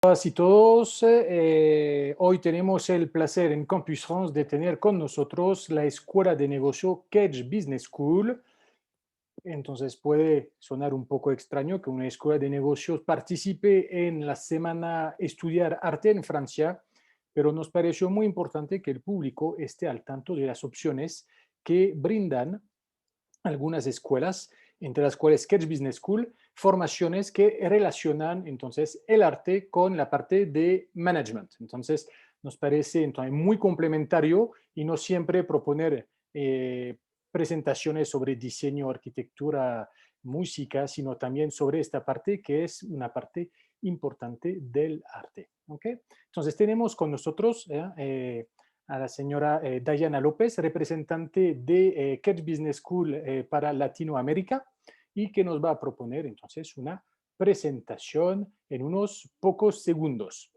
Todas y todos, hoy tenemos el placer en Campus France de tener con nosotros la Escuela de Negocio Kedge Business School. Entonces puede sonar un poco extraño que una escuela de negocios participe en la semana Estudiar Arte en Francia, pero nos pareció muy importante que el público esté al tanto de las opciones que brindan algunas escuelas, entre las cuales Sketch Business School, formaciones que relacionan entonces el arte con la parte de management. Entonces, nos parece entonces, muy complementario y no siempre proponer presentaciones sobre diseño, arquitectura, música, sino también sobre esta parte que es una parte importante del arte. ¿Okay? Entonces, tenemos con nosotros a la señora Dayana López, representante de Catch Business School para Latinoamérica, y que nos va a proponer entonces una presentación en unos pocos segundos.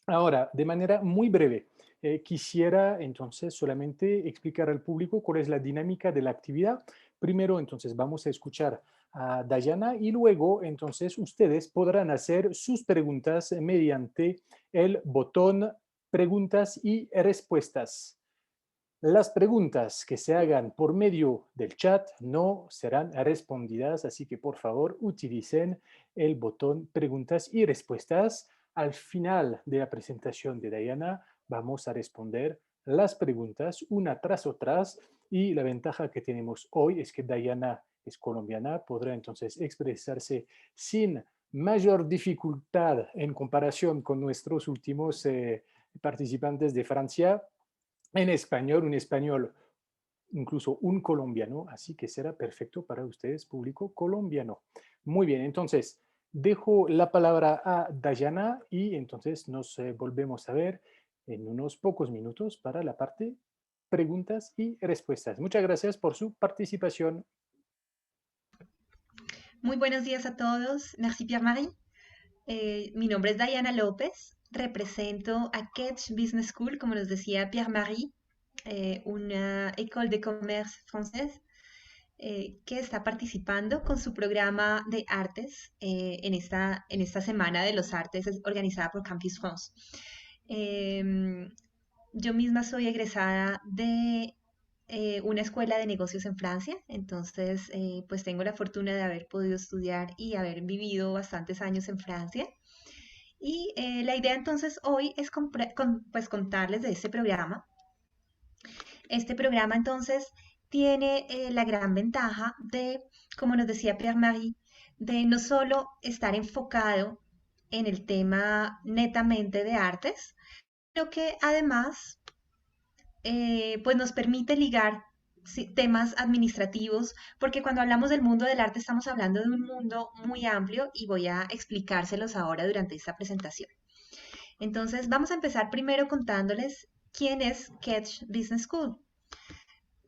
Ahora, de manera muy breve, quisiera entonces solamente explicar al público cuál es la dinámica de la actividad. Primero, entonces, vamos a escuchar a Dayana y luego, entonces, ustedes podrán hacer sus preguntas mediante el botón preguntas y respuestas. Las preguntas que se hagan por medio del chat no serán respondidas, así que por favor utilicen el botón preguntas y respuestas. Al final de la presentación de Diana vamos a responder las preguntas una tras otras y la ventaja que tenemos hoy es que Diana es colombiana, podrá entonces expresarse sin mayor dificultad en comparación con nuestros últimos participantes de Francia en español, un español, incluso un colombiano, así que será perfecto para ustedes, público colombiano. Muy bien, entonces dejo la palabra a Dayana y entonces nos volvemos a ver en unos pocos minutos para la parte preguntas y respuestas. Muchas gracias por su participación. Muy buenos días a todos. Merci Pierre-Marie. Mi nombre es Diana López. Represento a Catch Business School, como nos decía Pierre-Marie, una école de commerce française que está participando con su programa de artes en esta Semana de los Artes organizada por Campus France. Em, yo misma soy egresada de una escuela de negocios en Francia, entonces pues tengo la fortuna de haber podido estudiar y haber vivido bastantes años en Francia. Y la idea entonces hoy es pues contarles de este programa. Este programa entonces tiene la gran ventaja de, como nos decía Pierre-Marie, de no solo estar enfocado en el tema netamente de artes, sino que además pues nos permite ligar temas administrativos, porque cuando hablamos del mundo del arte estamos hablando de un mundo muy amplio y voy a explicárselos ahora durante esta presentación. Entonces, vamos a empezar primero contándoles quién es Catch Business School.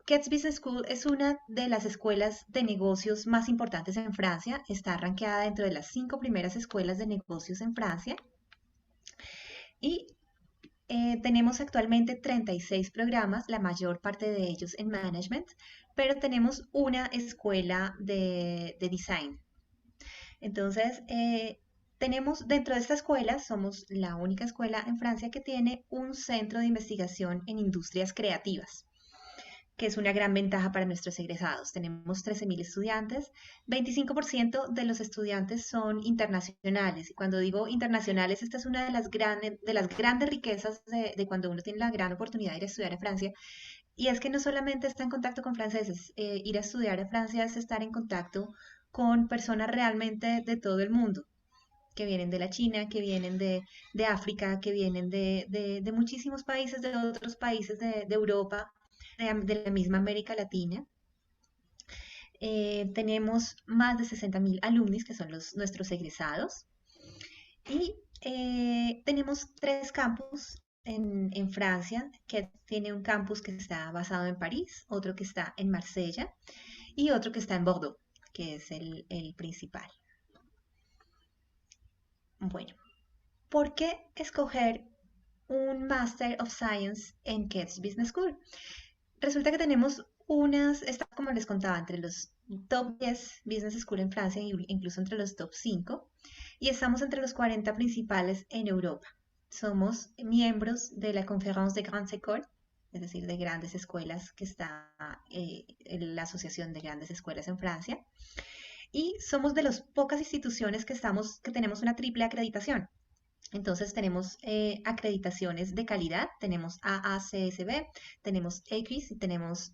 Catch Business School es una de las escuelas de negocios más importantes en Francia. Está rankeada dentro de las 5 primeras escuelas de negocios en Francia. Y tenemos actualmente 36 programas, la mayor parte de ellos en management, pero tenemos una escuela de design. Entonces, tenemos dentro de esta escuela, somos la única escuela en Francia que tiene un centro de investigación en industrias creativas, que es una gran ventaja para nuestros egresados. Tenemos 13.000 estudiantes, 25% de los estudiantes son internacionales. Y cuando digo internacionales, esta es una de las grandes riquezas de cuando uno tiene la gran oportunidad de ir a estudiar a Francia. Y es que no solamente está en contacto con franceses, ir a estudiar a Francia es estar en contacto con personas realmente de todo el mundo, que vienen de la China, que vienen de África, que vienen de muchísimos países, de otros países de Europa, de la misma América Latina. Tenemos más de 60.000 alumnos que son nuestros egresados y tenemos 3 campus en Francia, que tiene un campus que está basado en París, otro que está en Marsella y otro que está en Bordeaux, que es el principal. Bueno, ¿por qué escoger un Master of Science en Catch Business School? Resulta que tenemos está como les contaba, entre los top 10 Business School en Francia, incluso entre los top 5. y estamos entre los 40 principales en Europa. Somos miembros de la Conférence des Grandes Écoles, es decir, de grandes escuelas, que está en la Asociación de Grandes Escuelas en Francia, y somos de las pocas instituciones que tenemos una triple acreditación. Entonces tenemos acreditaciones de calidad, tenemos AACSB, tenemos EQUIS y tenemos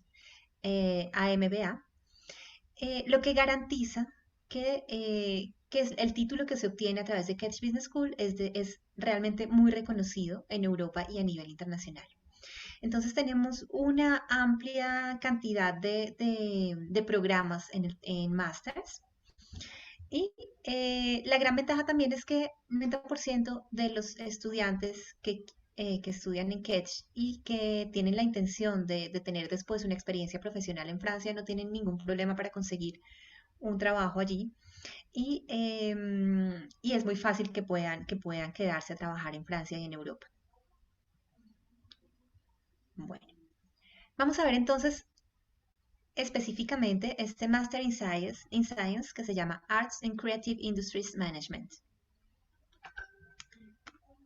AMBA, lo que garantiza que es el título que se obtiene a través de Catch Business School es realmente muy reconocido en Europa y a nivel internacional. Entonces tenemos una amplia cantidad de programas en Masters y la gran ventaja también es que el 90% de los estudiantes que estudian en Ketch y que tienen la intención de tener después una experiencia profesional en Francia no tienen ningún problema para conseguir un trabajo allí y es muy fácil que puedan quedarse a trabajar en Francia y en Europa. Bueno, vamos a ver entonces específicamente este Master in Science que se llama Arts and Creative Industries Management.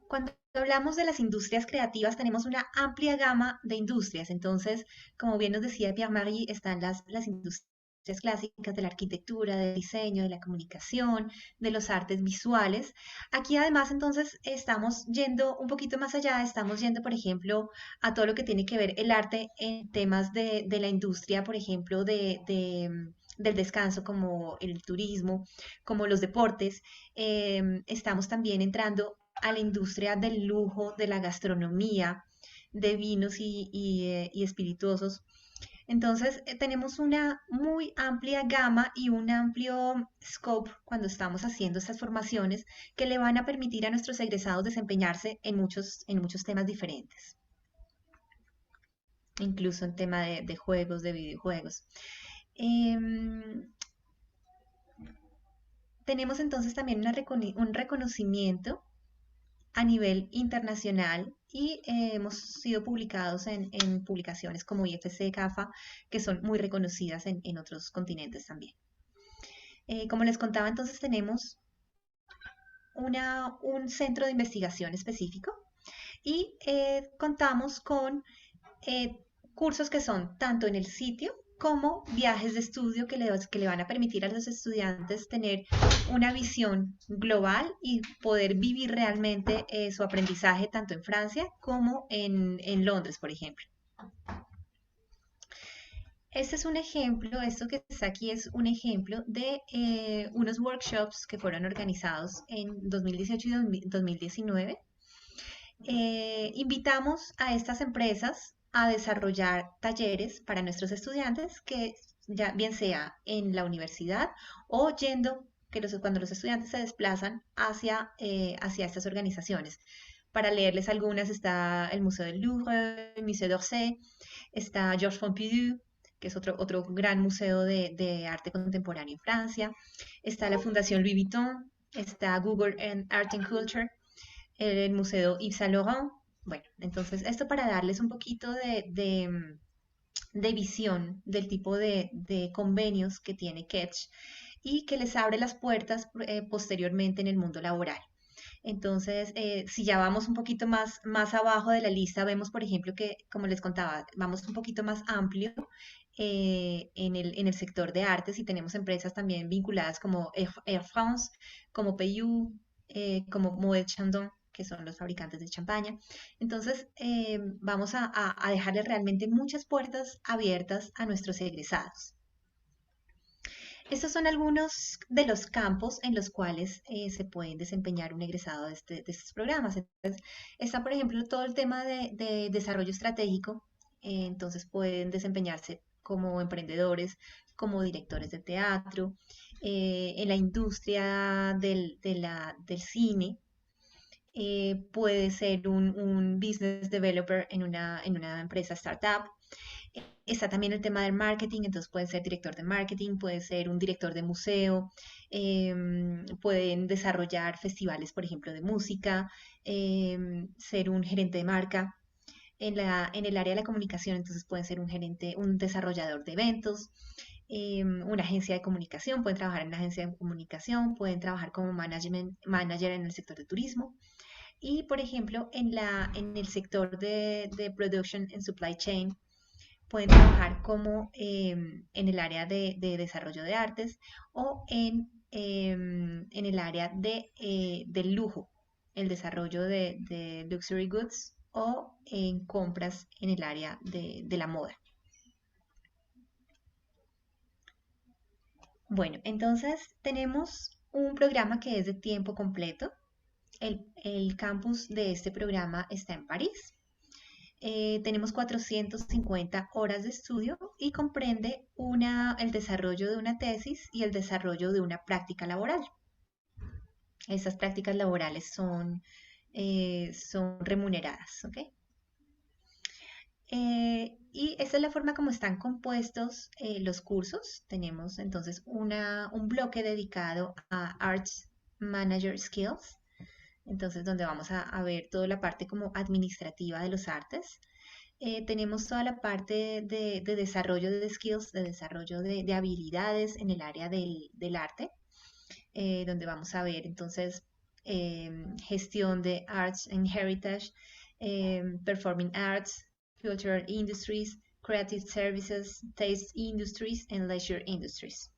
Cuando hablamos de las industrias creativas, tenemos una amplia gama de industrias. Entonces, como bien nos decía Pierre-Marie, están las industrias clásicas de la arquitectura, del diseño, de la comunicación, de los artes visuales. Aquí además, entonces, estamos yendo un poquito más allá, estamos yendo, por ejemplo, a todo lo que tiene que ver el arte en temas de la industria, por ejemplo, del descanso, como el turismo, como los deportes. Estamos también entrando a la industria del lujo, de la gastronomía, de vinos y espirituosos. Entonces, tenemos una muy amplia gama y un amplio scope cuando estamos haciendo estas formaciones que le van a permitir a nuestros egresados desempeñarse en muchos temas diferentes, incluso en tema de juegos, de videojuegos. Em, Tenemos entonces también un reconocimiento a nivel internacional y hemos sido publicados en publicaciones como IFC, CAFA, que son muy reconocidas en otros continentes también. Como les contaba, entonces tenemos un centro de investigación específico y contamos con eh, cursos que son tanto en el sitio como viajes de estudio que le van a permitir a los estudiantes tener una visión global y poder vivir realmente su aprendizaje tanto en Francia como en Londres, por ejemplo. Este es un ejemplo, esto que está aquí es un ejemplo de unos workshops que fueron organizados en 2018 y 2019. Invitamos a estas empresas a desarrollar talleres para nuestros estudiantes, que ya bien sea en la universidad o yendo, cuando los estudiantes se desplazan hacia estas organizaciones. Para leerles algunas está el Museo del Louvre, el Museo d'Orsay, está Georges Pompidou, que es otro gran museo de arte contemporáneo en Francia, está la Fundación Louis Vuitton, está Google Art and Culture, el Museo Yves Saint Laurent. Bueno, entonces esto para darles un poquito de visión del tipo de convenios que tiene Ketch y que les abre las puertas posteriormente en el mundo laboral. Entonces, si ya vamos un poquito más abajo de la lista, vemos, por ejemplo, que, como les contaba, vamos un poquito más amplio en el sector de artes y tenemos empresas también vinculadas como Air France, como PayU, como Moet Chandon, que son los fabricantes de champaña. Entonces, vamos a dejarle realmente muchas puertas abiertas a nuestros egresados. Estos son algunos de los campos en los cuales se pueden desempeñar un egresado de estos programas. Entonces, está, por ejemplo, todo el tema de desarrollo estratégico. Entonces, pueden desempeñarse como emprendedores, como directores de teatro, en la industria del cine. Puede ser un business developer en una empresa startup. Está también el tema del marketing, entonces puede ser director de marketing, puede ser un director de museo, pueden desarrollar festivales, por ejemplo, de música, ser un gerente de marca. En el área de la comunicación, entonces pueden ser un gerente, un desarrollador de eventos. una agencia de comunicación, pueden trabajar en una agencia de comunicación, pueden trabajar como manager en el sector de turismo. Y, por ejemplo, en el sector de production and supply chain, pueden trabajar como en el área de desarrollo de artes o en el área del lujo, el desarrollo de luxury goods o en compras en el área de la moda. Bueno, entonces tenemos un programa que es de tiempo completo. El campus de este programa está en París. Tenemos 450 horas de estudio y comprende el desarrollo de una tesis y el desarrollo de una práctica laboral. Esas prácticas laborales son remuneradas, ¿ok? Y esa es la forma como están compuestos los cursos. Tenemos entonces un bloque dedicado a Arts Manager Skills, entonces donde vamos a ver toda la parte como administrativa de los artes. Tenemos toda la parte de desarrollo de skills, de desarrollo de habilidades en el área del arte, donde vamos a ver entonces gestión de arts and heritage, performing arts, cultural industries, creative services, taste industries and leisure industries.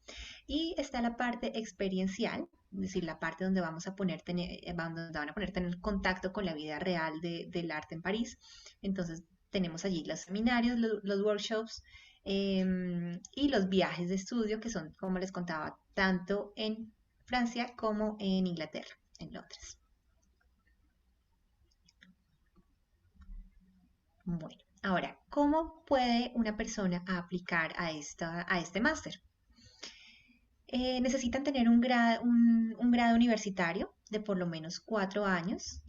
Y está la parte experiencial, es decir, la parte donde donde van a poner tener contacto con la vida real del arte en París. Entonces, tenemos allí los seminarios, los workshops y los viajes de estudio, que son, como les contaba, tanto en Francia como en Inglaterra, en Londres. Bueno, ahora, ¿cómo puede una persona aplicar a este máster? Necesitan tener un grado universitario de por lo menos 4 años,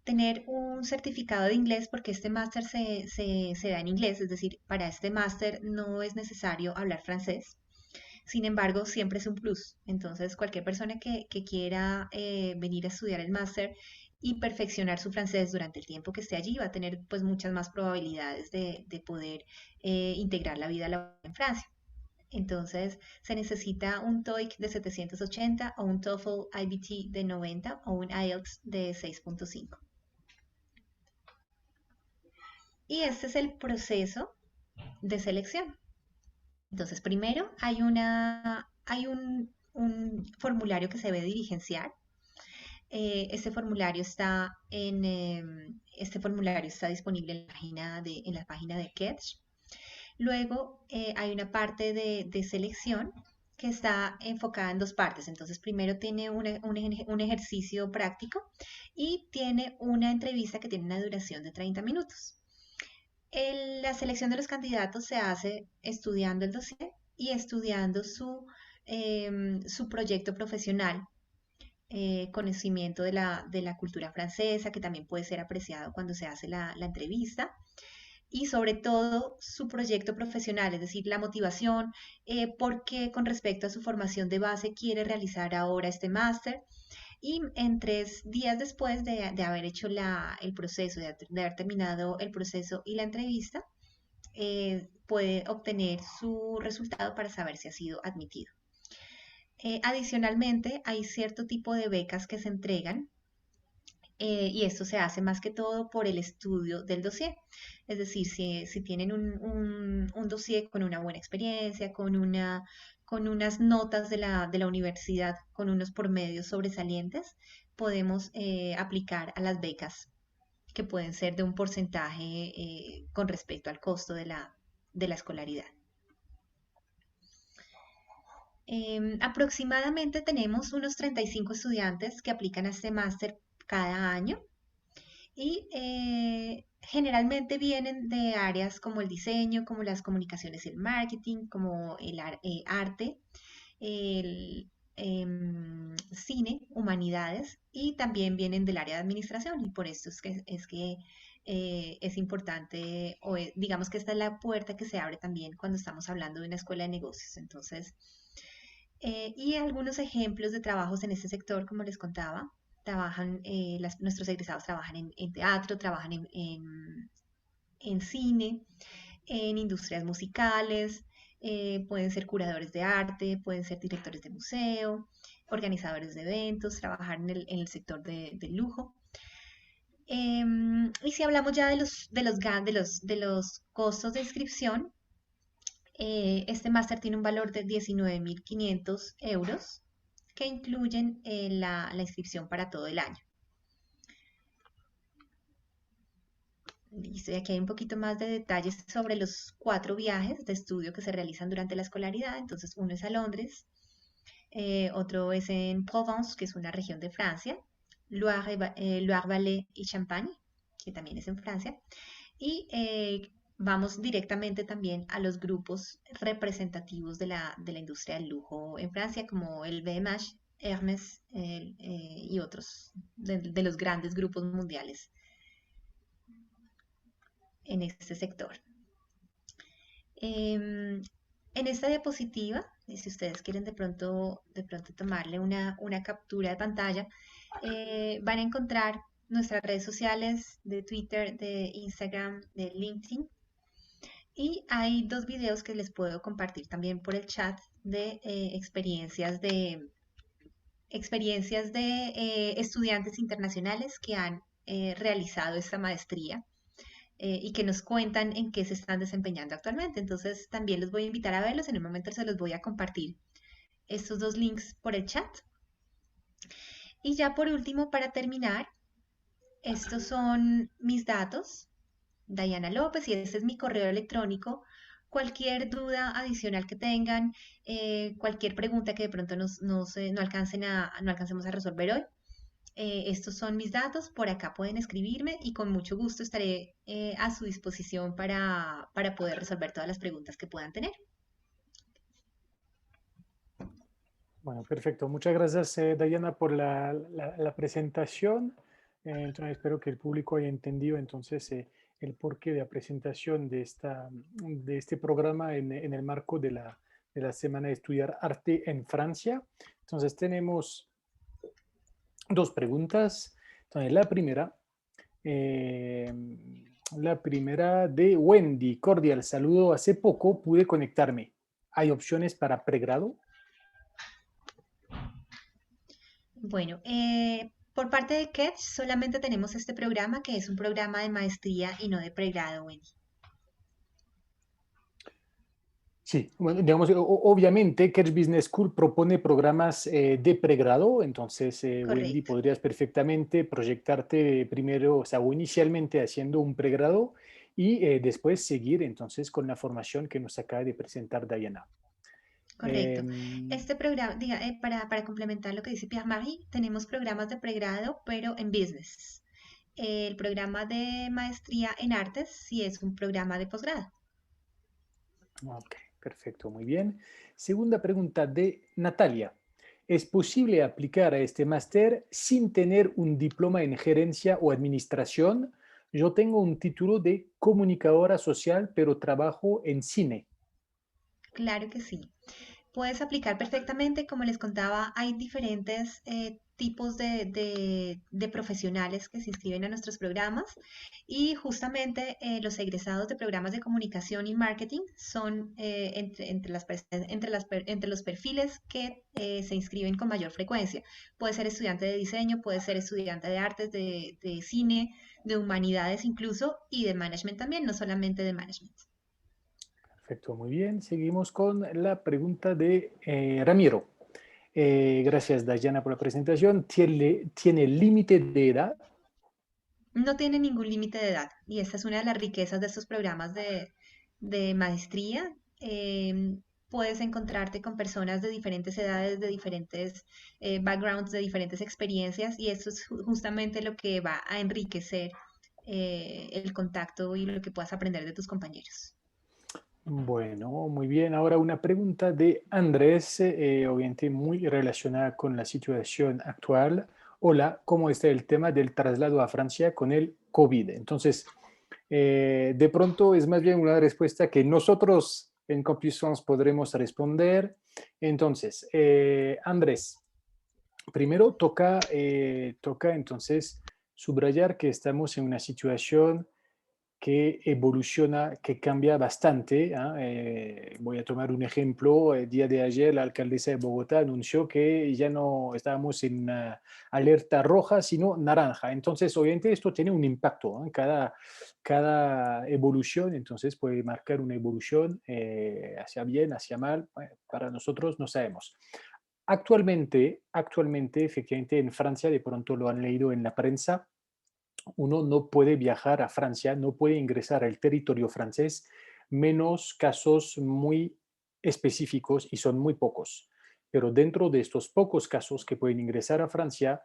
tener un certificado de inglés porque este máster se da en inglés, es decir, para este máster no es necesario hablar francés. Sin embargo, siempre es un plus. Entonces, cualquier persona que quiera venir a estudiar el máster y perfeccionar su francés durante el tiempo que esté allí va a tener pues muchas más probabilidades de poder integrar la vida laboral en Francia. Entonces, se necesita un TOEIC de 780 o un TOEFL IBT de 90 o un IELTS de 6.5. Y este es el proceso de selección. Entonces, primero hay un formulario que se debe diligenciar. Este formulario está disponible en la página de Ketch. Luego hay una parte de selección que está enfocada en dos partes. Entonces, primero tiene un ejercicio práctico y tiene una entrevista que tiene una duración de 30 minutos. La selección de los candidatos se hace estudiando el dossier y estudiando su proyecto profesional, conocimiento de la cultura francesa, que también puede ser apreciado cuando se hace la entrevista, y sobre todo su proyecto profesional, es decir, la motivación, por qué con respecto a su formación de base quiere realizar ahora este máster. Y en 3 días después de haber hecho el proceso, de haber terminado el proceso y la entrevista, puede obtener su resultado para saber si ha sido admitido. Adicionalmente, hay cierto tipo de becas que se entregan y esto se hace más que todo por el estudio del dossier. Es decir, si tienen un dossier con una buena experiencia, con unas notas de la universidad, con unos promedios sobresalientes, podemos aplicar a las becas que pueden ser de un porcentaje con respecto al costo de la escolaridad. Aproximadamente tenemos unos 35 estudiantes que aplican a este máster cada año y generalmente vienen de áreas como el diseño, como las comunicaciones y el marketing, como el arte, el cine, humanidades y también vienen del área de administración y por esto es que es importante, digamos que esta es la puerta que se abre también cuando estamos hablando de una escuela de negocios. Entonces, y algunos ejemplos de trabajos en este sector, como les contaba, nuestros egresados trabajan en teatro, trabajan en cine, en industrias musicales, pueden ser curadores de arte, pueden ser directores de museo, organizadores de eventos, trabajar en el sector del lujo. Y si hablamos ya de los costos de inscripción, este máster tiene un valor de 19.500 euros que incluyen la inscripción para todo el año. Listo, y aquí hay un poquito más de detalles sobre los 4 viajes de estudio que se realizan durante la escolaridad. Entonces, uno es a Londres, otro es en Provence, que es una región de Francia, Loire-Vallée y Champagne, que también es en Francia, y vamos directamente también a los grupos representativos de la industria del lujo en Francia, como el BMH, Hermès y otros de los grandes grupos mundiales en este sector. En esta diapositiva, y si ustedes quieren de pronto tomarle una captura de pantalla, van a encontrar nuestras redes sociales de Twitter, de Instagram, de LinkedIn. Y hay 2 videos que les puedo compartir también por el chat de experiencias de estudiantes internacionales que han realizado esta maestría y que nos cuentan en qué se están desempeñando actualmente. Entonces también los voy a invitar a verlos. En un momento se los voy a compartir estos 2 links por el chat. Y ya por último, para terminar, estos son mis datos, Diana López, y este es mi correo electrónico. Cualquier duda adicional que tengan, cualquier pregunta que de pronto no alcancemos a resolver hoy, estos son mis datos, por acá pueden escribirme y con mucho gusto estaré a su disposición para poder resolver todas las preguntas que puedan tener. Bueno, perfecto. Muchas gracias, Diana, por la presentación. Entonces, espero que el público haya entendido entonces el porqué de la presentación de este programa en el marco de la Semana de Estudiar Arte en Francia. Entonces, tenemos 2 preguntas. Entonces, la primera de Wendy. Cordial saludo. Hace poco pude conectarme. ¿Hay opciones para pregrado? Bueno, por parte de Ketch solamente tenemos este programa que es un programa de maestría y no de pregrado, Wendy. Sí, bueno, digamos, obviamente Catch Business School propone programas de pregrado, entonces, Wendy, Correcto. podrías perfectamente proyectarte primero, o sea, o inicialmente haciendo un pregrado y después seguir entonces con la formación que nos acaba de presentar Diana. Correcto. Este programa, para complementar lo que dice Pierre-Marie, tenemos programas de pregrado, pero en business. El programa de maestría en artes sí es un programa de posgrado. Ok, perfecto, muy bien. Segunda pregunta de Natalia. ¿Es posible aplicar a este máster sin tener un diploma en gerencia o administración? Yo tengo un título de comunicadora social, pero trabajo en cine. Claro que sí. Puedes aplicar perfectamente, como les contaba, hay diferentes tipos de profesionales que se inscriben a nuestros programas y justamente los egresados de programas de comunicación y marketing son entre los perfiles que se inscriben con mayor frecuencia. Puede ser estudiante de diseño, puede ser estudiante de artes, de cine, de humanidades incluso y de management también, no solamente de management. Perfecto, muy bien. Seguimos con la pregunta de Ramiro. Gracias, Dayana, por la presentación. ¿Tiene límite de edad? No tiene ningún límite de edad y esta es una de las riquezas de estos programas de maestría. Puedes encontrarte con personas de diferentes edades, de diferentes backgrounds, de diferentes experiencias y eso es justamente lo que va a enriquecer el contacto y lo que puedas aprender de tus compañeros. Bueno, muy bien. Ahora una pregunta de Andrés, obviamente muy relacionada con la situación actual. Hola, ¿cómo está el tema del traslado a Francia con el COVID? Entonces, de pronto es más bien una respuesta que nosotros en Campus France podremos responder. Entonces, Andrés, primero toca entonces subrayar que estamos en una situación que evoluciona, que cambia bastante. Voy a tomar un ejemplo. El día de ayer la alcaldesa de Bogotá anunció que ya no estábamos en alerta roja, sino naranja. Entonces, obviamente, esto tiene un impacto. Cada evolución, entonces, puede marcar una evolución hacia bien, hacia mal. Bueno, para nosotros no sabemos. Actualmente, efectivamente, en Francia, de pronto lo han leído en la prensa, uno no puede viajar a Francia, no puede ingresar al territorio francés, menos casos muy específicos y son muy pocos. Pero dentro de estos pocos casos que pueden ingresar a Francia,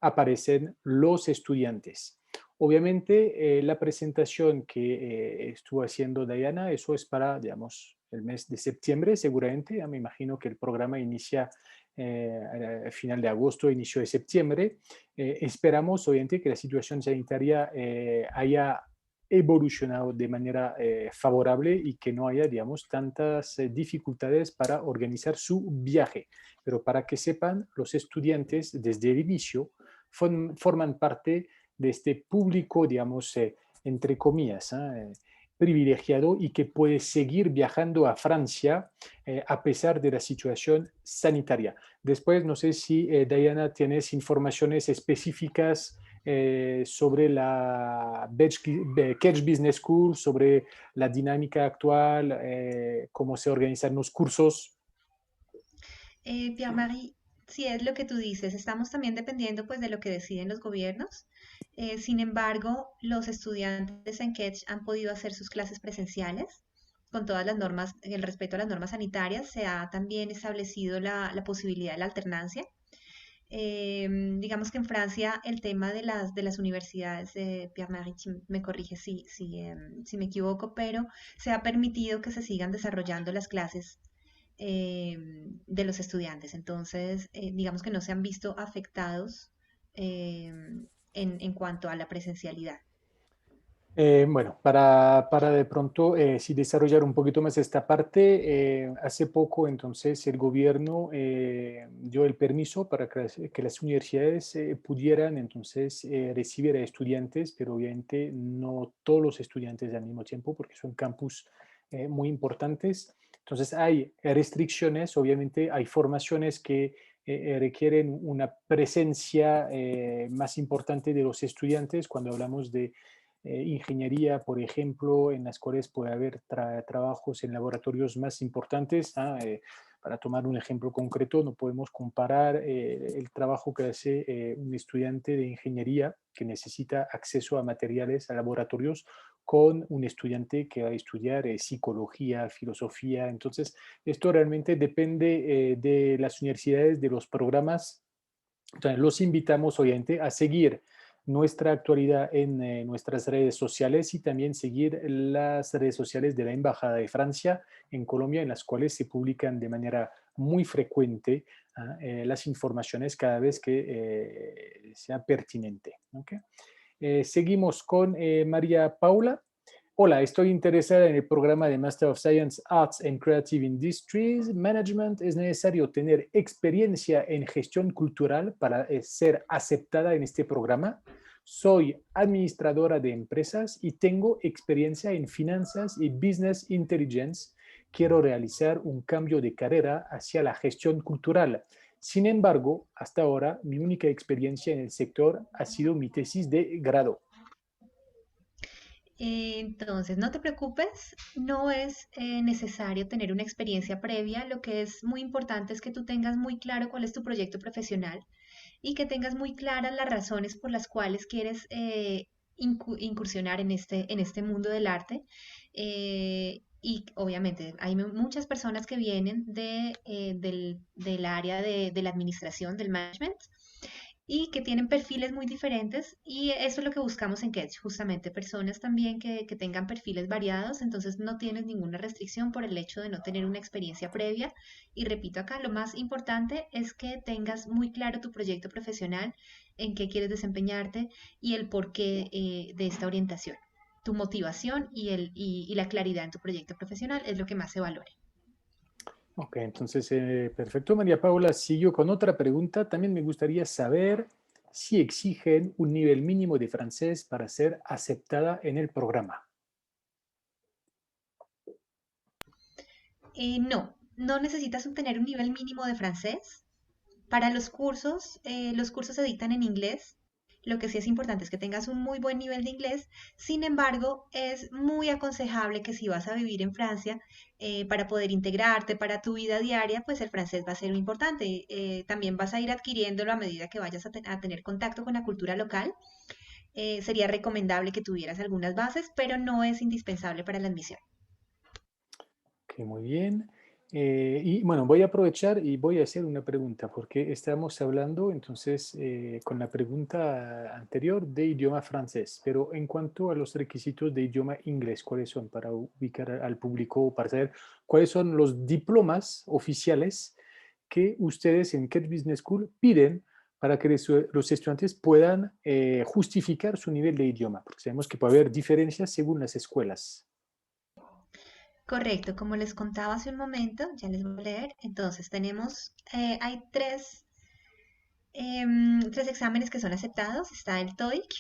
aparecen los estudiantes. Obviamente, la presentación que estuvo haciendo Diana, eso es para, digamos, el mes de septiembre, seguramente. Me imagino que el programa inicia a final de agosto, inicio de septiembre. Esperamos, obviamente, que la situación sanitaria haya evolucionado de manera favorable y que no haya, digamos, tantas dificultades para organizar su viaje. Pero para que sepan, los estudiantes desde el inicio forman parte de este público, digamos, entre comillas, privilegiado y que puede seguir viajando a Francia a pesar de la situación sanitaria. Después, no sé si Diana tienes informaciones específicas sobre la Catch Business School, sobre la dinámica actual, cómo se organizan los cursos. Pierre-Marie, sí es lo que tú dices, estamos también dependiendo pues de lo que deciden los gobiernos. Sin embargo, los estudiantes en Ketch han podido hacer sus clases presenciales con todas las normas, el respeto a las normas sanitarias. Se ha también establecido la posibilidad de la alternancia. Digamos que en Francia el tema de las universidades, Pierre-Marie, me corrige si me equivoco, pero se ha permitido que se sigan desarrollando las clases de los estudiantes. Entonces, digamos que no se han visto afectados eh, en cuanto a la presencialidad. Bueno, para de pronto, sí desarrollar un poquito más esta parte, hace poco entonces el gobierno dio el permiso para que las universidades pudieran entonces recibir a estudiantes, pero obviamente no todos los estudiantes al mismo tiempo porque son campus muy importantes. Entonces hay restricciones, obviamente hay formaciones que requieren una presencia más importante de los estudiantes cuando hablamos de ingeniería, por ejemplo, en las cuales puede haber trabajos en laboratorios más importantes. Para tomar un ejemplo concreto, no podemos comparar el trabajo que hace un estudiante de ingeniería que necesita acceso a materiales, a laboratorios, con un estudiante que va a estudiar psicología, filosofía. Entonces, esto realmente depende de las universidades, de los programas. Entonces, los invitamos, obviamente, a seguir nuestra actualidad en nuestras redes sociales y también seguir las redes sociales de la Embajada de Francia en Colombia, en las cuales se publican de manera muy frecuente las informaciones cada vez que sea pertinente. ¿Okay? Seguimos con María Paula. Hola, estoy interesada en el programa de Master of Science, Arts and Creative Industries Management. ¿Es necesario tener experiencia en gestión cultural para ser aceptada en este programa? Soy administradora de empresas y tengo experiencia en finanzas y business intelligence. Quiero realizar un cambio de carrera hacia la gestión cultural. Sin embargo, hasta ahora, mi única experiencia en el sector ha sido mi tesis de grado. Entonces, no te preocupes, no es necesario tener una experiencia previa. Lo que es muy importante es que tú tengas muy claro cuál es tu proyecto profesional y que tengas muy claras las razones por las cuales quieres incursionar en este mundo del arte. Y obviamente hay muchas personas que vienen del área de la administración, del management, y que tienen perfiles muy diferentes y eso es lo que buscamos en Catch, justamente personas también que tengan perfiles variados, entonces no tienes ninguna restricción por el hecho de no tener una experiencia previa y repito acá, lo más importante es que tengas muy claro tu proyecto profesional, en qué quieres desempeñarte y el porqué de esta orientación. Tu motivación y la claridad en tu proyecto profesional es lo que más se valore. Ok, entonces, perfecto. María Paula, sigo con otra pregunta. También me gustaría saber si exigen un nivel mínimo de francés para ser aceptada en el programa. No, no necesitas obtener un nivel mínimo de francés. Para los cursos se dictan en inglés. Lo que sí es importante es que tengas un muy buen nivel de inglés. Sin embargo, es muy aconsejable que si vas a vivir en Francia, para poder integrarte para tu vida diaria, pues el francés va a ser muy importante. También vas a ir adquiriéndolo a medida que vayas a tener contacto con la cultura local. Sería recomendable que tuvieras algunas bases, pero no es indispensable para la admisión. Ok, muy bien. Y bueno, voy a aprovechar y voy a hacer una pregunta, porque estamos hablando entonces con la pregunta anterior de idioma francés, pero en cuanto a los requisitos de idioma inglés, ¿cuáles son para ubicar al público, para saber cuáles son los diplomas oficiales que ustedes en Catch Business School piden para que los estudiantes puedan justificar su nivel de idioma? Porque sabemos que puede haber diferencias según las escuelas. Correcto, como les contaba hace un momento, ya les voy a leer. Entonces, hay tres exámenes que son aceptados. Está el TOEIC,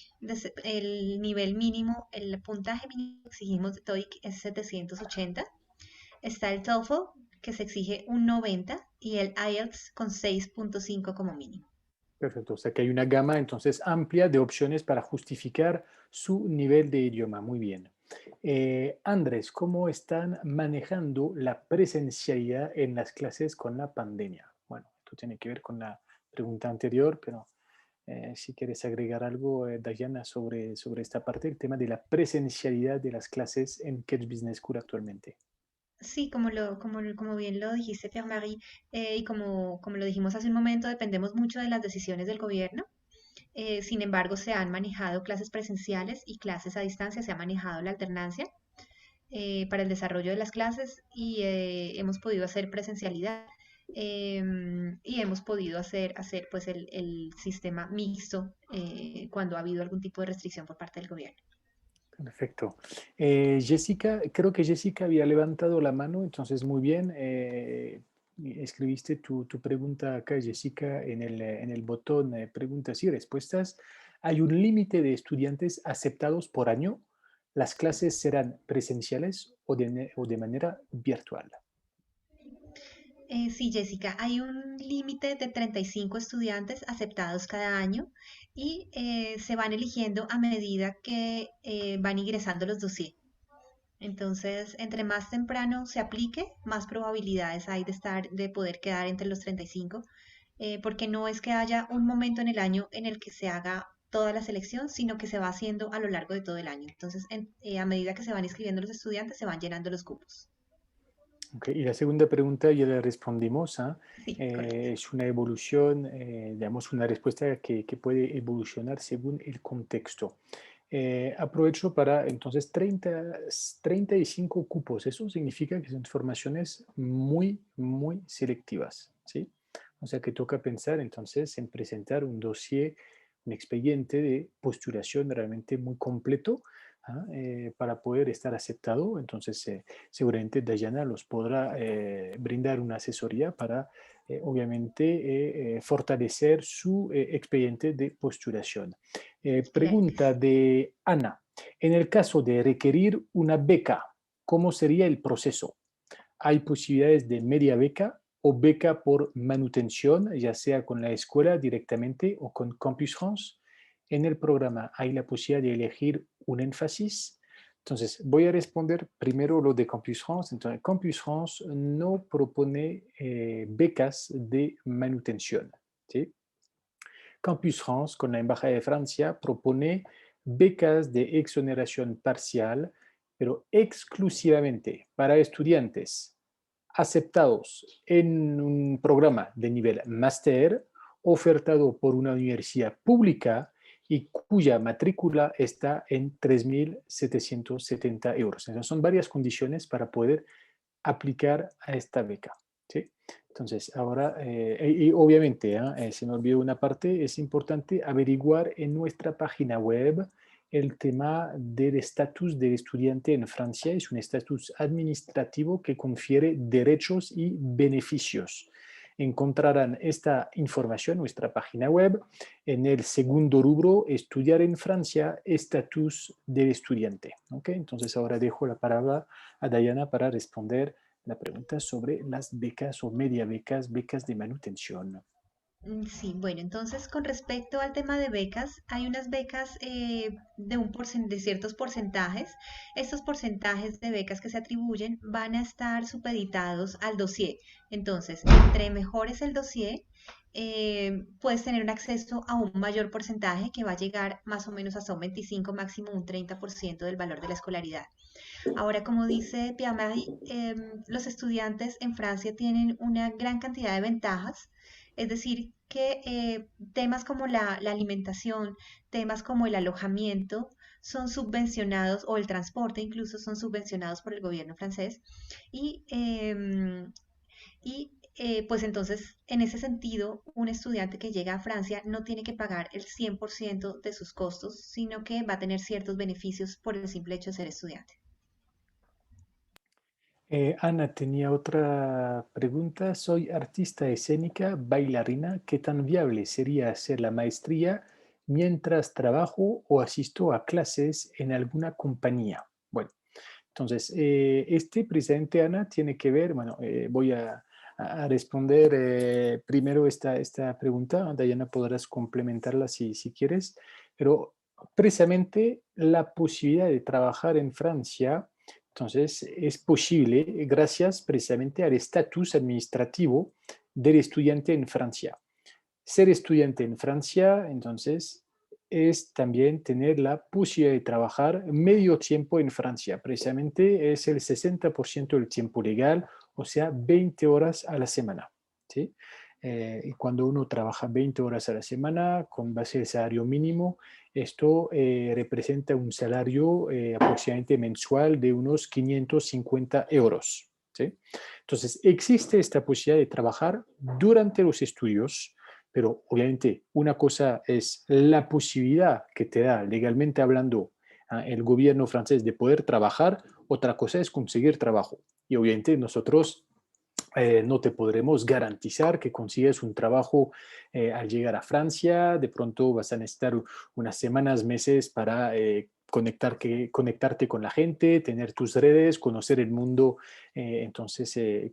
el nivel mínimo, el puntaje mínimo que exigimos de TOEIC es 780. Está el TOEFL, que se exige un 90, y el IELTS con 6.5 como mínimo. Perfecto, o sea que hay una gama entonces amplia de opciones para justificar su nivel de idioma. Muy bien. Andrés, ¿cómo están manejando la presencialidad en las clases con la pandemia? Bueno, esto tiene que ver con la pregunta anterior, pero si quieres agregar algo, Diana, sobre esta parte, el tema de la presencialidad de las clases en Catch Business School actualmente. Sí, como bien lo dijiste, Pierre-Marie, y como lo dijimos hace un momento, dependemos mucho de las decisiones del gobierno. Sin embargo, se han manejado clases presenciales y clases a distancia, se ha manejado la alternancia para el desarrollo de las clases y hemos podido hacer presencialidad, y hemos podido hacer pues el sistema mixto cuando ha habido algún tipo de restricción por parte del gobierno. Perfecto. Jessica, creo que Jessica había levantado la mano, entonces muy bien. Escribiste tu pregunta acá, Jessica, en el botón preguntas y respuestas. ¿Hay un límite de estudiantes aceptados por año? ¿Las clases serán presenciales o de manera virtual? Sí, Jessica, hay un límite de 35 estudiantes aceptados cada año y se van eligiendo a medida que van ingresando los dossiers. Entonces, entre más temprano se aplique, más probabilidades hay de poder quedar entre los 35, porque no es que haya un momento en el año en el que se haga toda la selección, sino que se va haciendo a lo largo de todo el año. Entonces, a medida que se van inscribiendo los estudiantes, se van llenando los cupos. Ok, y la segunda pregunta ya la respondimos, ¿ah? Sí, correcto. Es una evolución, digamos, una respuesta que puede evolucionar según el contexto. Aprovecho para entonces 35 cupos. Eso significa que son formaciones muy, muy selectivas, ¿sí? O sea que toca pensar entonces en presentar un dossier, un expediente de postulación realmente muy completo, ¿ah? Para poder estar aceptado. Entonces, seguramente Dayana los podrá brindar una asesoría para, obviamente, fortalecer su expediente de postulación. Pregunta Gracias. de Ana. En el caso de requerir una beca, ¿cómo sería el proceso? ¿Hay posibilidades de media beca o beca por manutención, ya sea con la escuela directamente o con Campus France? En el programa hay la posibilidad de elegir un énfasis. Entonces, voy a responder primero lo de Campus France. Entonces, Campus France no propone becas de manutención, ¿sí? Campus France, con la Embajada de Francia, propone becas de exoneración parcial, pero exclusivamente para estudiantes aceptados en un programa de nivel máster ofertado por una universidad pública y cuya matrícula está en 3.770 euros. Entonces, son varias condiciones para poder aplicar a esta beca, ¿sí? Entonces, ahora, y obviamente, se me olvidó una parte, es importante averiguar en nuestra página web el tema del estatus del estudiante en Francia. Es un estatus administrativo que confiere derechos y beneficios. encontrarán esta información en nuestra página web. En el segundo rubro, estudiar en Francia, estatus del estudiante. ¿Okay? Entonces ahora dejo la palabra a Diana para responder la pregunta sobre las becas o media becas, becas de manutención. Sí, bueno, entonces con respecto al tema de becas, hay unas becas de ciertos porcentajes. Estos porcentajes de becas que se atribuyen van a estar supeditados al dossier. Entonces, entre mejor es el dossier, puedes tener un acceso a un mayor porcentaje que va a llegar más o menos hasta un 25, máximo un 30% del valor de la escolaridad. Ahora, como dice Pierre-Marie, los estudiantes en Francia tienen una gran cantidad de ventajas, es decir, que temas como la alimentación, temas como el alojamiento son subvencionados, o el transporte incluso son subvencionados por el gobierno francés. Y, pues entonces, en ese sentido, un estudiante que llega a Francia no tiene que pagar el 100% de sus costos, sino que va a tener ciertos beneficios por el simple hecho de ser estudiante. Ana tenía otra pregunta. Soy artista escénica, bailarina. ¿Qué tan viable sería hacer la maestría mientras trabajo o asisto a clases en alguna compañía? Bueno, entonces, este precisamente, Ana, tiene que ver, bueno, voy a responder primero esta pregunta. Diana, podrás complementarla si quieres, pero precisamente la posibilidad de trabajar en Francia, entonces, es posible gracias precisamente al estatus administrativo del estudiante en Francia. Ser estudiante en Francia, entonces, es también tener la posibilidad de trabajar medio tiempo en Francia. Precisamente es el 60% del tiempo legal, o sea, 20 horas a la semana. ¿Sí? Y cuando uno trabaja 20 horas a la semana con base al salario mínimo, esto representa un salario aproximadamente mensual de unos 550 euros. ¿Sí? Entonces, existe esta posibilidad de trabajar durante los estudios, pero obviamente una cosa es la posibilidad que te da legalmente hablando el gobierno francés de poder trabajar, otra cosa es conseguir trabajo. Y obviamente nosotros no te podremos garantizar que consigas un trabajo al llegar a Francia. De pronto vas a necesitar unas semanas, meses para conectarte con la gente, tener tus redes, conocer el mundo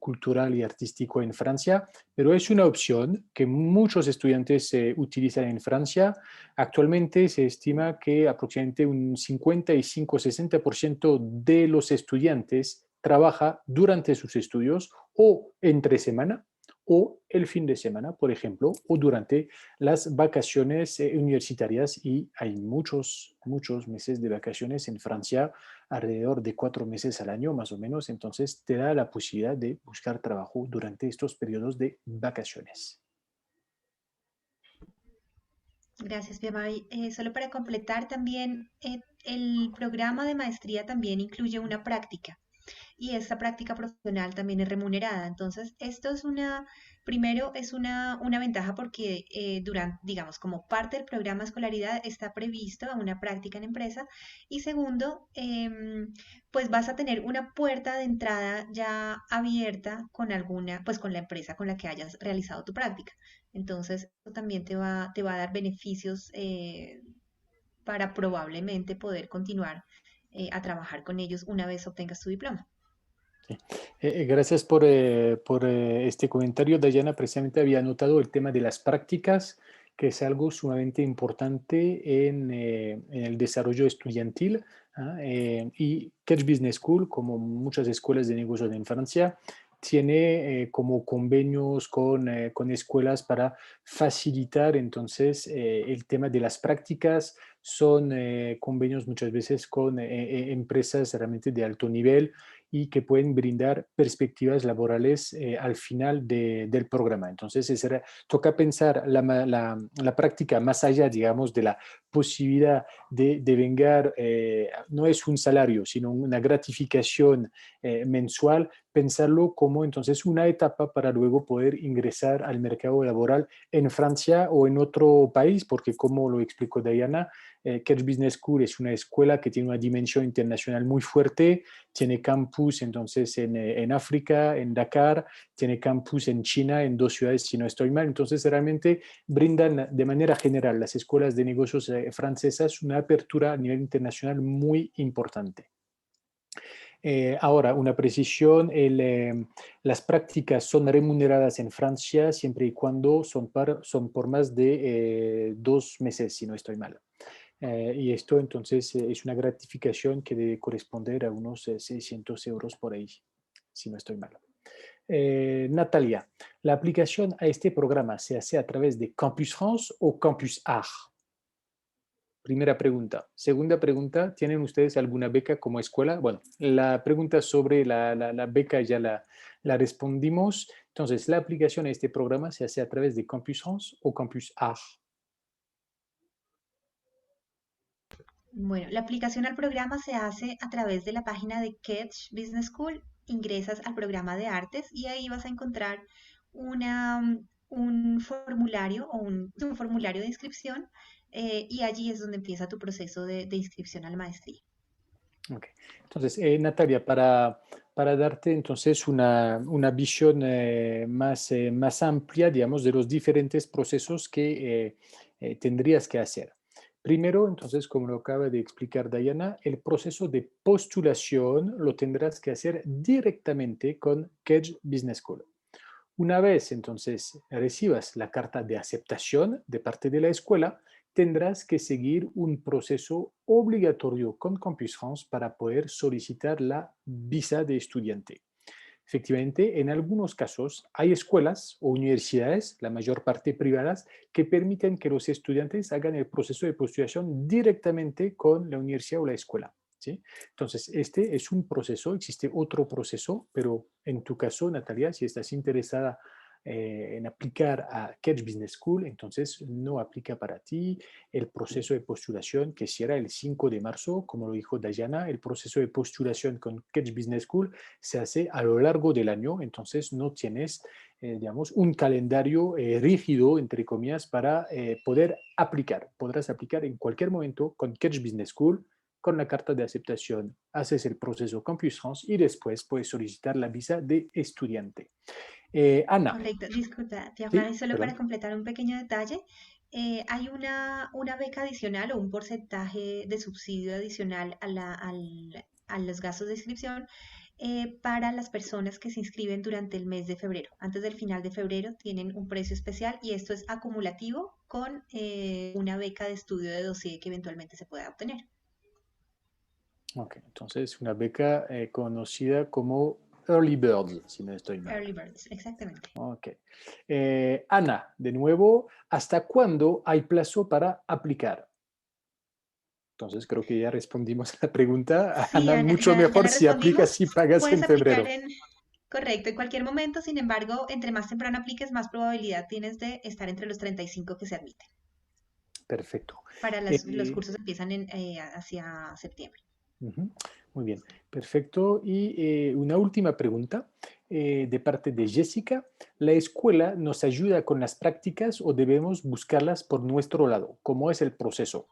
cultural y artístico en Francia. Pero es una opción que muchos estudiantes utilizan en Francia. Actualmente se estima que aproximadamente un 55-60% de los estudiantes trabaja durante sus estudios o entre semana o el fin de semana, por ejemplo, o durante las vacaciones universitarias, y hay muchos meses de vacaciones en Francia, alrededor de 4 meses al año más o menos. Entonces te da la posibilidad de buscar trabajo durante estos periodos de vacaciones. Gracias, Pierre-Marie. Solo para completar también, el programa de maestría también incluye una práctica, y esta práctica profesional también es remunerada. Entonces, esto es primero es una ventaja porque durante, digamos, como parte del programa de escolaridad está previsto una práctica en empresa, y segundo, pues vas a tener una puerta de entrada ya abierta con pues con la empresa con la que hayas realizado tu práctica. Entonces, eso también te va a dar beneficios para probablemente poder continuar a trabajar con ellos una vez obtengas tu diploma. Sí. Gracias por este comentario. Dayana precisamente había notado el tema de las prácticas, que es algo sumamente importante en el desarrollo estudiantil. Y Catch Business School, como muchas escuelas de negocios en Francia, tiene como convenios con escuelas para facilitar entonces el tema de las prácticas. Son convenios muchas veces con empresas realmente de alto nivel y que pueden brindar perspectivas laborales al final del programa. Entonces, toca pensar la práctica más allá, digamos, de la posibilidad de vengar, no es un salario, sino una gratificación mensual, pensarlo como entonces una etapa para luego poder ingresar al mercado laboral en Francia o en otro país, porque como lo explicó Diana, Catch Business School es una escuela que tiene una dimensión internacional muy fuerte, tiene campus entonces en África, en Dakar, tiene campus en China, en 2 ciudades, si no estoy mal. Entonces, realmente brindan de manera general las escuelas de negocios francesas una apertura a nivel internacional muy importante. Ahora, una precisión, las prácticas son remuneradas en Francia siempre y cuando son por más de 2 meses, si no estoy mal. Y esto entonces es una gratificación que debe corresponder a unos 600 euros por ahí, si no estoy mal. Natalia, ¿la aplicación a este programa se hace a través de Campus France o Campus Art? Primera pregunta. Segunda pregunta, ¿tienen ustedes alguna beca como escuela? Bueno, la pregunta sobre la beca ya la respondimos. Entonces, ¿la aplicación a este programa se hace a través de Campus France o Campus Art? Bueno, la aplicación al programa se hace a través de la página de Catch Business School. Ingresas al programa de artes y ahí vas a encontrar un formulario o un formulario de inscripción y allí es donde empieza tu proceso de inscripción a la maestría. Okay. Entonces, Natalia, para darte entonces una visión más amplia, digamos, de los diferentes procesos que tendrías que hacer. Primero, entonces, como lo acaba de explicar Diana, el proceso de postulación lo tendrás que hacer directamente con Kedge Business School. Una vez entonces recibas la carta de aceptación de parte de la escuela, tendrás que seguir un proceso obligatorio con Campus France para poder solicitar la visa de estudiante. Efectivamente, en algunos casos hay escuelas o universidades, la mayor parte privadas, que permiten que los estudiantes hagan el proceso de postulación directamente con la universidad o la escuela. ¿Sí? Entonces, este es un proceso, existe otro proceso, pero en tu caso, Natalia, si estás interesada en aplicar a Catch Business School, entonces no aplica para ti el proceso de postulación que será el 5 de marzo, como lo dijo Dayana, el proceso de postulación con Catch Business School se hace a lo largo del año, entonces no tienes, digamos, un calendario rígido, entre comillas, para poder aplicar. Podrás aplicar en cualquier momento con Catch Business School, con la carta de aceptación, haces el proceso Campus France y después puedes solicitar la visa de estudiante. Ana, Correcto, disculpa, sí, Tiafara, y solo para perdón. completar un pequeño detalle, hay una beca adicional o un porcentaje de subsidio adicional a los gastos de inscripción para las personas que se inscriben durante el mes de febrero. Antes del final de febrero tienen un precio especial y esto es acumulativo con una beca de estudio de dossier que eventualmente se pueda obtener. Ok, entonces una beca conocida como Early Bird, si no estoy mal. Early Birds, exactamente. Ok. Ana, de nuevo, ¿hasta cuándo hay plazo para aplicar? Entonces creo que ya respondimos a la pregunta. Sí, Ana, Ana, mucho ya mejor la si aplicas respondimos. si pagas Puedes en aplicar febrero. correcto, en cualquier momento. Sin embargo, entre más temprano apliques, más probabilidad tienes de estar entre los 35 que se admiten. Perfecto. Para los Eh, cursos empiezan hacia septiembre. Ujú. Muy bien, perfecto. Y una última pregunta de parte de Jessica. ¿La escuela nos ayuda con las prácticas o debemos buscarlas por nuestro lado? ¿Cómo es el proceso?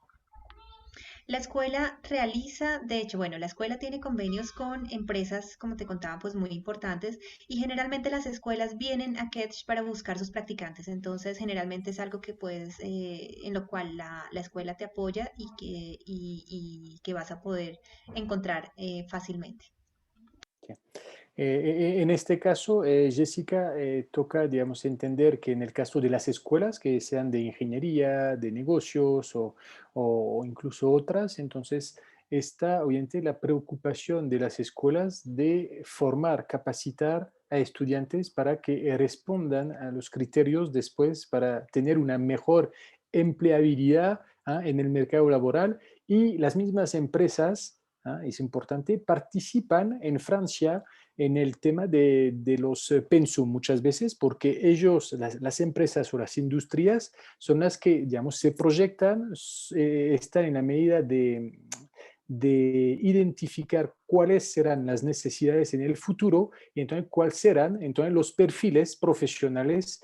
La escuela realiza, de hecho, bueno, la escuela tiene convenios con empresas, como te contaba, pues muy importantes y generalmente las escuelas vienen a Ketch para buscar sus practicantes. Entonces, generalmente es algo que puedes, en lo cual la escuela te apoya y que vas a poder encontrar fácilmente. Sí. En este caso, Jessica, toca, digamos, entender que en el caso de las escuelas, que sean de ingeniería, de negocios o incluso otras, entonces está obviamente la preocupación de las escuelas de formar, capacitar a estudiantes para que respondan a los criterios después para tener una mejor empleabilidad en el mercado laboral y las mismas empresas, es importante, participan en Francia en el tema de los pensum muchas veces, porque ellos, las empresas o las industrias, son las que, digamos, se proyectan, están en la medida de identificar cuáles serán las necesidades en el futuro y entonces cuáles serán entonces los perfiles profesionales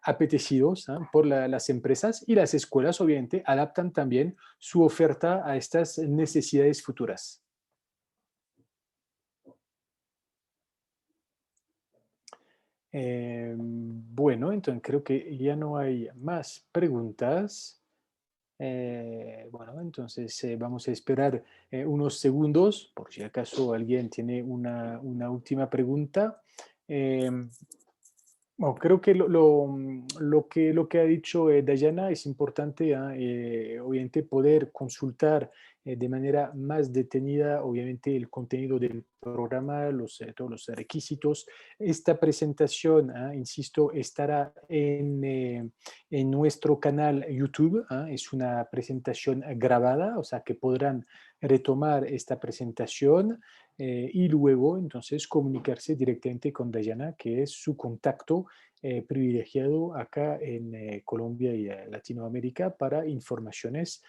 apetecidos por las empresas, y las escuelas obviamente adaptan también su oferta a estas necesidades futuras. Bueno, entonces creo que ya no hay más preguntas. Bueno, entonces vamos a esperar unos segundos por si acaso alguien tiene una última pregunta. Em, bueno, creo que lo que ha dicho Dayana es importante, obviamente poder consultar de manera más detenida, obviamente, el contenido del programa, todos los requisitos. Esta presentación, insisto, estará en nuestro canal YouTube. Es una presentación grabada, o sea que podrán retomar esta presentación y luego entonces comunicarse directamente con Dayana, que es su contacto privilegiado acá en Colombia y Latinoamérica para informaciones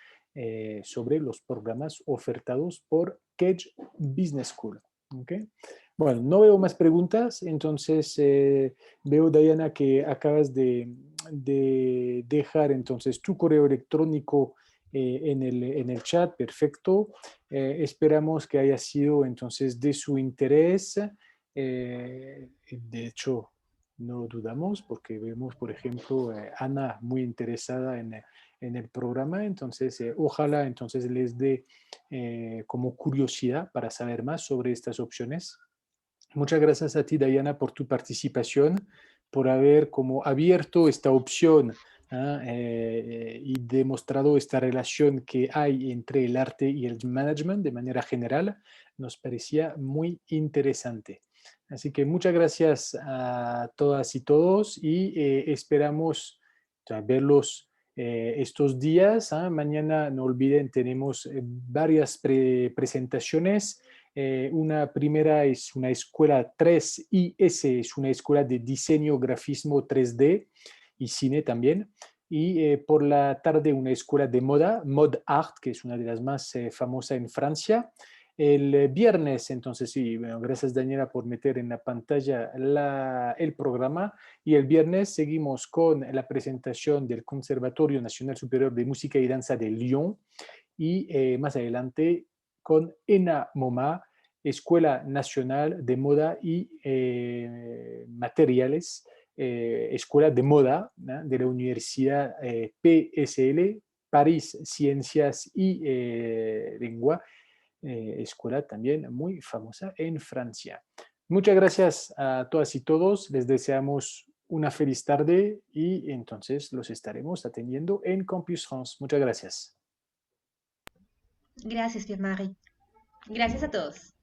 sobre los programas ofertados por Kedge Business School. ¿Okay? Bueno, no veo más preguntas, entonces veo, Diana, que acabas de dejar entonces tu correo electrónico en el chat, perfecto. Esperamos que haya sido entonces de su interés. De hecho, no lo dudamos porque vemos, por ejemplo, Ana muy interesada en el programa, entonces ojalá entonces les dé como curiosidad para saber más sobre estas opciones. Muchas gracias a ti, Diana, por tu participación, por haber como abierto esta opción y demostrado esta relación que hay entre el arte y el management de manera general. Nos parecía muy interesante. Así que muchas gracias a todas y todos y esperamos verlos estos días. Mañana, no olviden, tenemos varias presentaciones. Una primera es una escuela 3IS, es una escuela de diseño, grafismo 3D y cine también. Y por la tarde una escuela de moda, Mod Art, que es una de las más famosas en Francia. El viernes, entonces sí, bueno, gracias Daniela por meter en la pantalla el programa. Y el viernes seguimos con la presentación del Conservatorio Nacional Superior de Música y Danza de Lyon. Y más adelante con ENA MoMA, Escuela Nacional de Moda y Materiales, Escuela de Moda, ¿no? De la Universidad PSL, París Ciencias y Lengua, escuela también muy famosa en Francia. Muchas gracias a todas y todos, les deseamos una feliz tarde y entonces los estaremos atendiendo en Campus France. Muchas gracias. Gracias, Pierre-Marie. Gracias a todos.